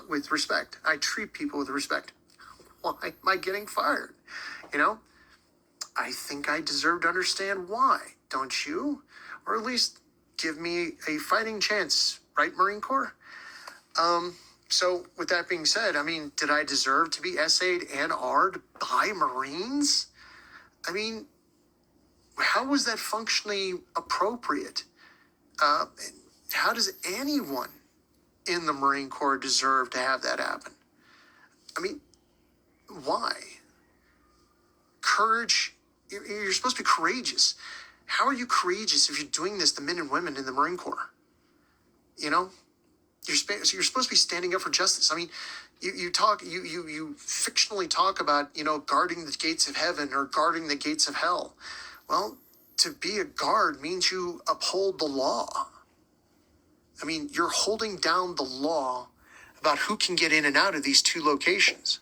with respect. I treat people with respect. Why am I getting fired? You know, I think I deserve to understand why, don't you? Or at least give me a fighting chance, right, Marine Corps? So with that being said, I mean, did I deserve to be essayed and R'd by Marines? I mean, how was that functionally appropriate? How does anyone in the Marine Corps deserve to have that happen? I mean, why? Courage, you're supposed to be courageous. How are you courageous if you're doing this to men and women in the Marine Corps? You know, you're supposed to be standing up for justice. I mean, you fictionally talk about, guarding the gates of heaven or guarding the gates of hell. Well, to be a guard means you uphold the law. I mean, you're holding down the law about who can get in and out of these two locations.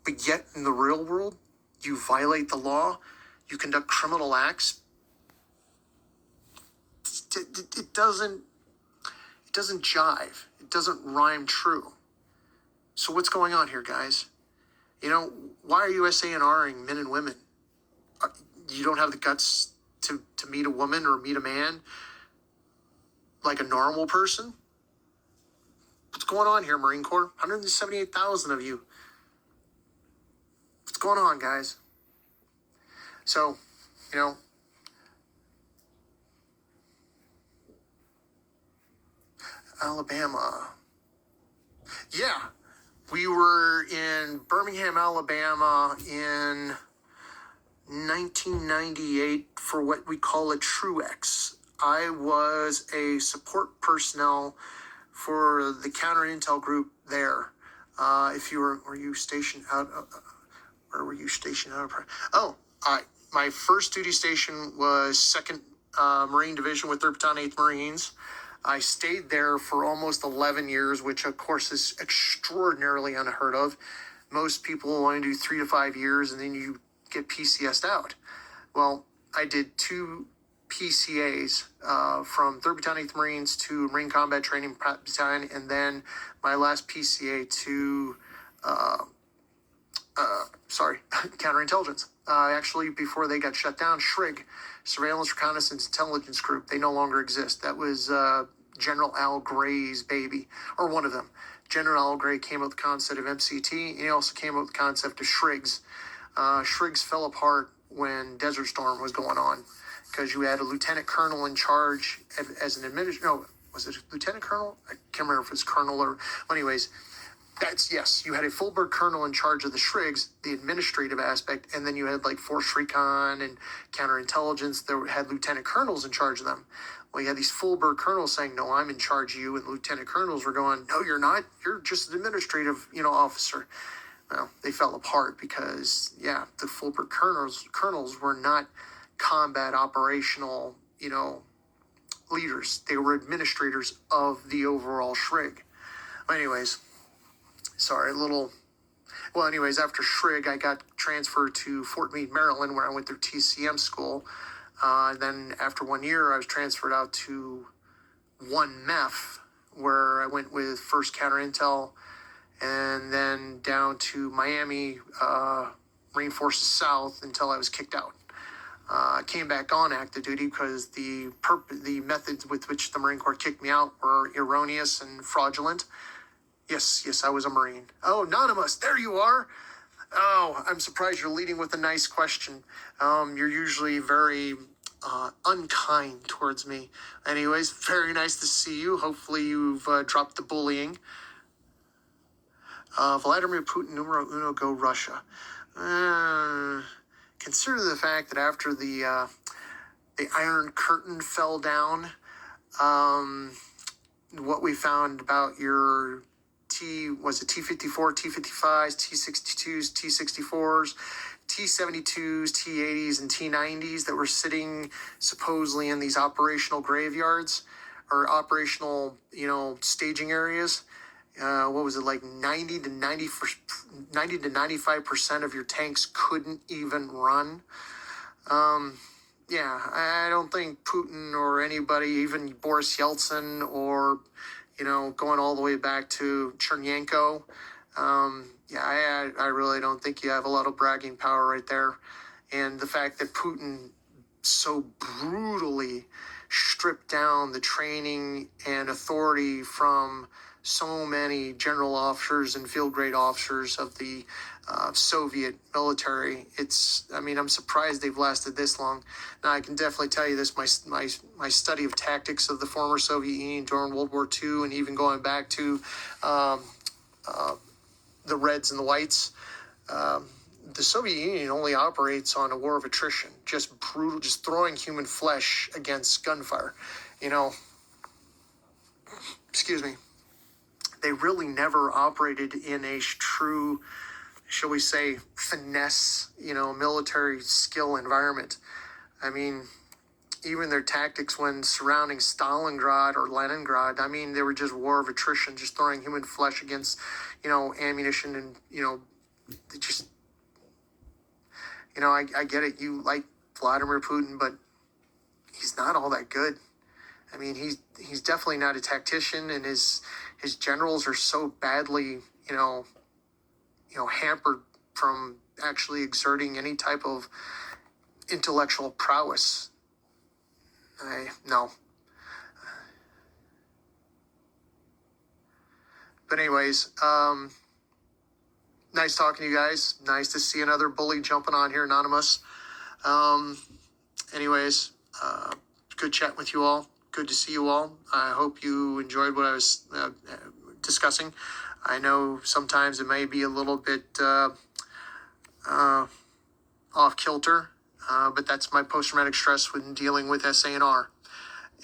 But yet in the real world, you violate the law, you conduct criminal acts. It doesn't jive. It doesn't rhyme true. So what's going on here, guys? Why are you SANRing men and women? You don't have the guts to meet a woman or meet a man like a normal person? What's going on here, Marine Corps? 178,000 of you. What's going on, guys? So, Alabama. Yeah, we were in Birmingham, Alabama in 1998 for what we call a TrueX. I was a support personnel for the counter intel group there. If you were you stationed out? Where were you stationed out of? My first duty station was 2nd Marine Division with 3rd Battalion, 8th Marines. I stayed there for almost 11 years, which of course is extraordinarily unheard of. Most people only do 3 to 5 years and then you get PCS'd out. Well, I did 2 PCAs from 3rd Battalion, 8th Marines to Marine Combat Training Battalion, and then my last PCA to counterintelligence. Actually, before they got shut down, SRIG, Surveillance Reconnaissance Intelligence Group, they no longer exist. That was General Al Gray's baby, or one of them. General Al Gray came up with the concept of MCT, and he also came up with the concept of SRIGs. SRIGs fell apart when Desert Storm was going on, because you had a lieutenant colonel in charge as an administrator. No, was it a lieutenant colonel? I can't remember if it was colonel or... Anyways, yes, you had a full bird colonel in charge of the SRIGs, the administrative aspect, and then you had like Force Recon and counterintelligence that had lieutenant colonels in charge of them. Well, you had these full bird colonels saying, no, I'm in charge of you, and lieutenant colonels were going, no, you're not. You're just an administrative, officer. Well, they fell apart because, the full bird colonels were not combat operational, leaders. They were administrators of the overall SRIG. Anyways, after SRIG, I got transferred to Fort Meade, Maryland, where I went through TCM school. Then after 1 year, I was transferred out to 1 MEF, where I went with 1st Counter Intel, and then down to Miami, Marine Forces South, until I was kicked out. I came back on active duty because the methods with which the Marine Corps kicked me out were erroneous and fraudulent. Yes, I was a Marine. Oh, Anonymous, there you are. Oh, I'm surprised you're leading with a nice question. You're usually very unkind towards me. Anyways, very nice to see you. Hopefully you've dropped the bullying. Vladimir Putin, numero uno, go Russia. Consider the fact that after the Iron Curtain fell down, what we found about your T-54, T-55s, T-62s, T-64s, T-72s, T-80s, and T-90s that were sitting supposedly in these operational graveyards or operational, staging areas. What was it, like 90 to 95% of your tanks couldn't even run. I don't think Putin or anybody, even Boris Yeltsin or, going all the way back to Chernyenko. I really don't think you have a lot of bragging power right there. And the fact that Putin so brutally stripped down the training and authority from so many general officers and field grade officers of the Soviet military. I'm surprised they've lasted this long. Now, I can definitely tell you this, my study of tactics of the former Soviet Union during World War II, and even going back to the Reds and the Whites, the Soviet Union only operates on a war of attrition, just brutal, just throwing human flesh against gunfire. Excuse me. They really never operated in a true, shall we say, finesse, military skill environment. I mean, even their tactics when surrounding Stalingrad or Leningrad, they were just war of attrition, just throwing human flesh against, ammunition and, they just, I get it. You like Vladimir Putin, but he's not all that good. He's definitely not a tactician, and his generals are so badly, hampered from actually exerting any type of intellectual prowess. No. But anyways, nice talking to you guys. Nice to see another bully jumping on here, Anonymous. Anyways, good chat with you all. Good to see you all. I hope you enjoyed what I was discussing. I know sometimes it may be a little bit off kilter, but that's my post-traumatic stress when dealing with SANR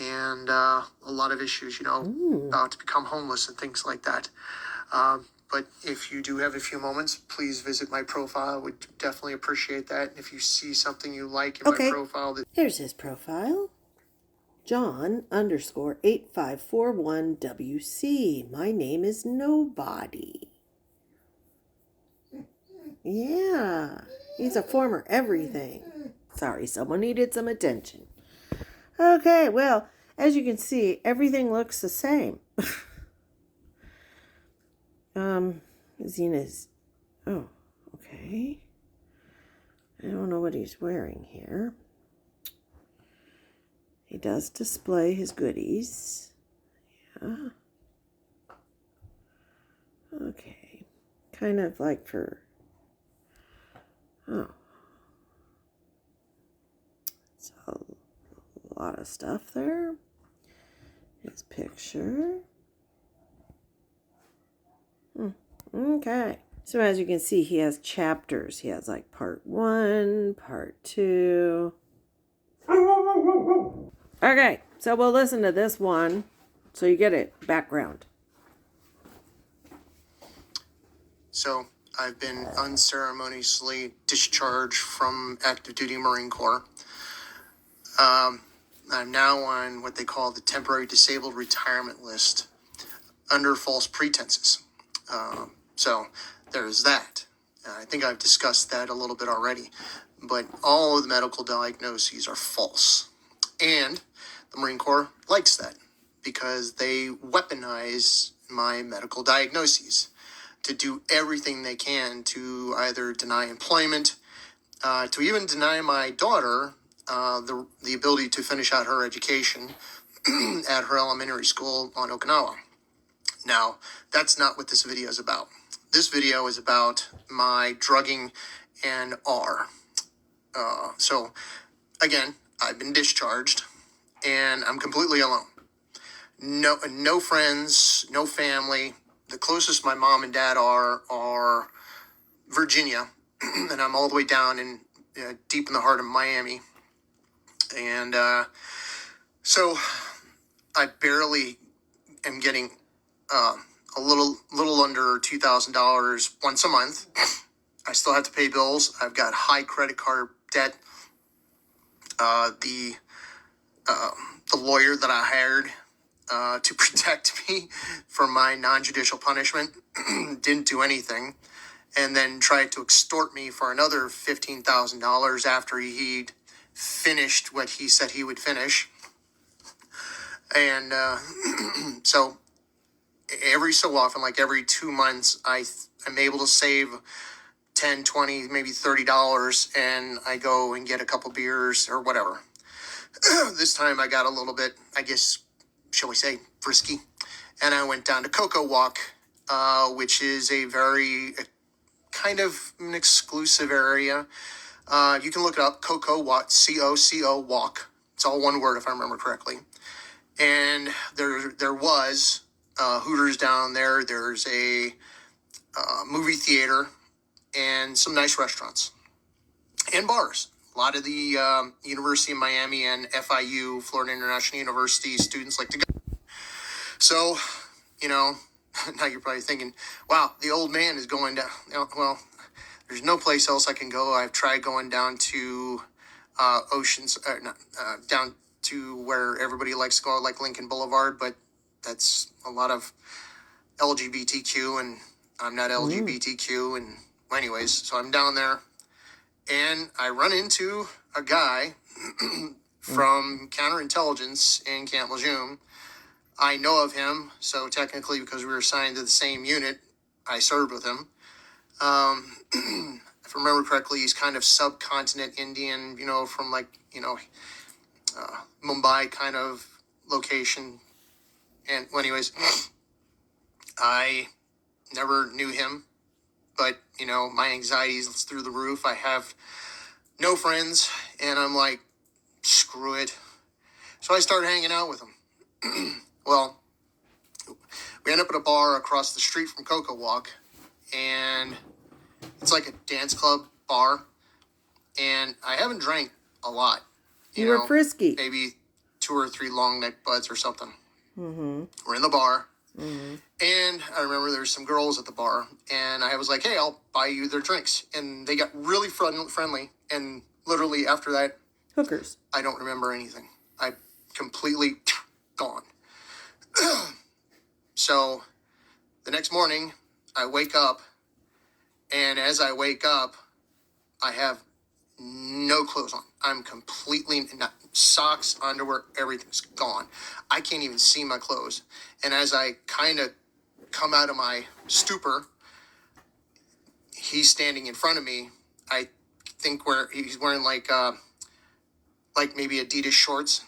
and a lot of issues, about to become homeless and things like that. But if you do have a few moments, please visit my profile. I would definitely appreciate that. If you see something you like in my profile. There's his profile. John_8541WC. My name is Nobody. Yeah, he's a former everything. Sorry, someone needed some attention. Okay, well, as you can see, everything looks the same. Zena's. Oh, okay. I don't know what he's wearing here. He does display his goodies. Yeah. Okay. Kind of like for... Oh. It's a lot of stuff there. His picture. Okay. So as you can see, he has chapters. He has like part 1, part 2. Okay, so we'll listen to this one so you get it background. So I've been unceremoniously discharged from active duty Marine Corps. I'm now on what they call the temporary disabled retirement list under false pretenses. So there's that. I think I've discussed that a little bit already, but all of the medical diagnoses are false. And the Marine Corps likes that because they weaponize my medical diagnoses to do everything they can to either deny employment, to even deny my daughter the ability to finish out her education at her elementary school on Okinawa. Now, that's not what this video is about. This video is about my drugging and R. So, again, I've been discharged, and I'm completely alone. No friends, no family. The closest my mom and dad are Virginia, and I'm all the way down in deep in the heart of Miami. And so I barely am getting a little under $2,000 once a month. I still have to pay bills. I've got high credit card debt. The lawyer that I hired to protect me from my non-judicial punishment didn't do anything, and then tried to extort me for another $15,000 after he'd finished what he said he would finish. And so every so often, like every 2 months, I'm able to save 10, 20, maybe $30, and I go and get a couple beers or whatever. This time I got a little bit, I guess, shall we say, frisky, and I went down to Cocoa Walk, which is a very kind of an exclusive area. You can look it up, Cocoa Walk, COCO Walk. It's all one word if I remember correctly. And there was Hooters down there. There's a movie theater and some nice restaurants and bars. A lot of the University of Miami and FIU, Florida International University students like to go. So, now you're probably thinking, wow, the old man is going down. Well, there's no place else I can go. I've tried going down to down to where everybody likes to go, like Lincoln Boulevard, but that's a lot of LGBTQ, and I'm not LGBTQ. And anyways, so I'm down there, and I run into a guy from counterintelligence in Camp Lejeune. I know of him, so technically, because we were assigned to the same unit, I served with him. If I remember correctly, he's kind of subcontinent Indian, from Mumbai kind of location. And anyways, I never knew him, but my anxiety is through the roof. I have no friends, and I'm like, screw it. So I started hanging out with him. Well, we end up at a bar across the street from Cocoa Walk, and it's like a dance club bar, and I haven't drank a lot. You were frisky. Maybe 2 or 3 long neck buds or something. Mm-hmm. We're in the bar, mm-hmm. and I remember there were some girls at the bar, and I was like, hey, I'll buy you their drinks. And they got really friendly, and literally after that, hookers. I don't remember anything. I completely gone. So the next morning, I wake up, and as I wake up, I have no clothes on. I'm completely not socks, underwear, everything's gone. I can't even see my clothes. And as I kind of come out of my stupor, he's standing in front of me. I think he's wearing like maybe Adidas shorts.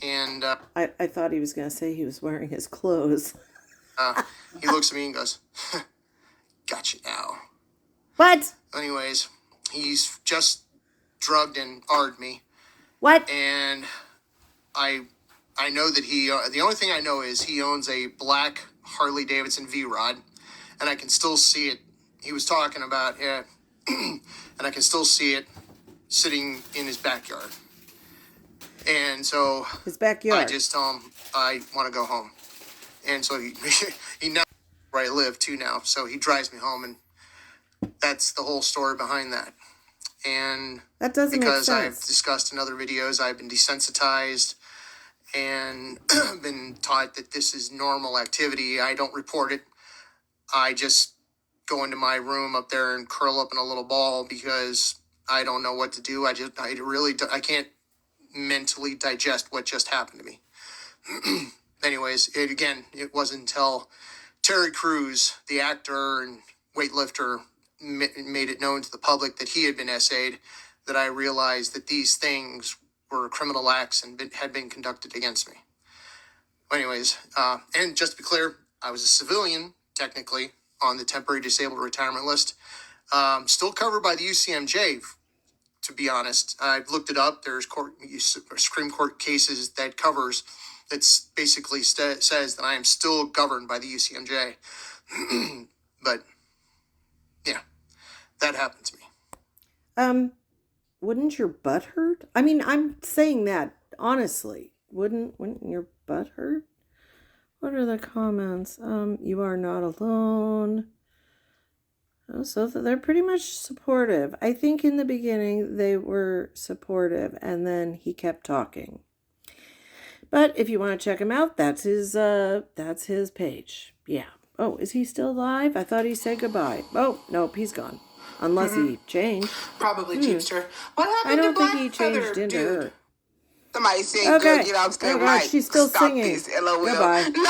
And I thought he was going to say he was wearing his clothes. He looks at me and goes, "Gotcha now." What? Anyways, he's just drugged and R'd me. What? And I know that the only thing I know is he owns a black Harley Davidson V-Rod, and I can still see it. He was talking about it, and I can still see it sitting in his backyard. And so his backyard. I just tell him I want to go home. And so he knows where I live too now. So he drives me home, and that's the whole story behind that. And that doesn't make sense. Because I've discussed in other videos, I've been desensitized and been taught that this is normal activity. I don't report it. I just go into my room up there and curl up in a little ball because I don't know what to do. I can't mentally digest what just happened to me. Anyways, it wasn't until Terry Crews, the actor and weightlifter, made it known to the public that he had been essayed, that I realized that these things were criminal acts and had been conducted against me. Anyways, and just to be clear, I was a civilian, technically, on the temporary disabled retirement list, still covered by the UCMJ, to be honest. I've looked it up. There's Supreme Court cases that covers, that's basically says that I am still governed by the UCMJ. But yeah, that happened to me. Wouldn't your butt hurt? I mean, I'm saying that honestly. Wouldn't your butt hurt? What are the comments? You are not alone. Oh, so they're pretty much supportive. I think in the beginning they were supportive, and then he kept talking. But if you want to check him out, that's his page. Yeah. Oh, is he still live? I thought he said goodbye. Oh, nope, he's gone. Unless he changed. Probably Jeepster. What happened I don't to think Black he changed Feather, into dude? her. Somebody said, Okay. good, I'm Oh still gosh, right. she's still Stop singing. this, LOL. Goodbye. No,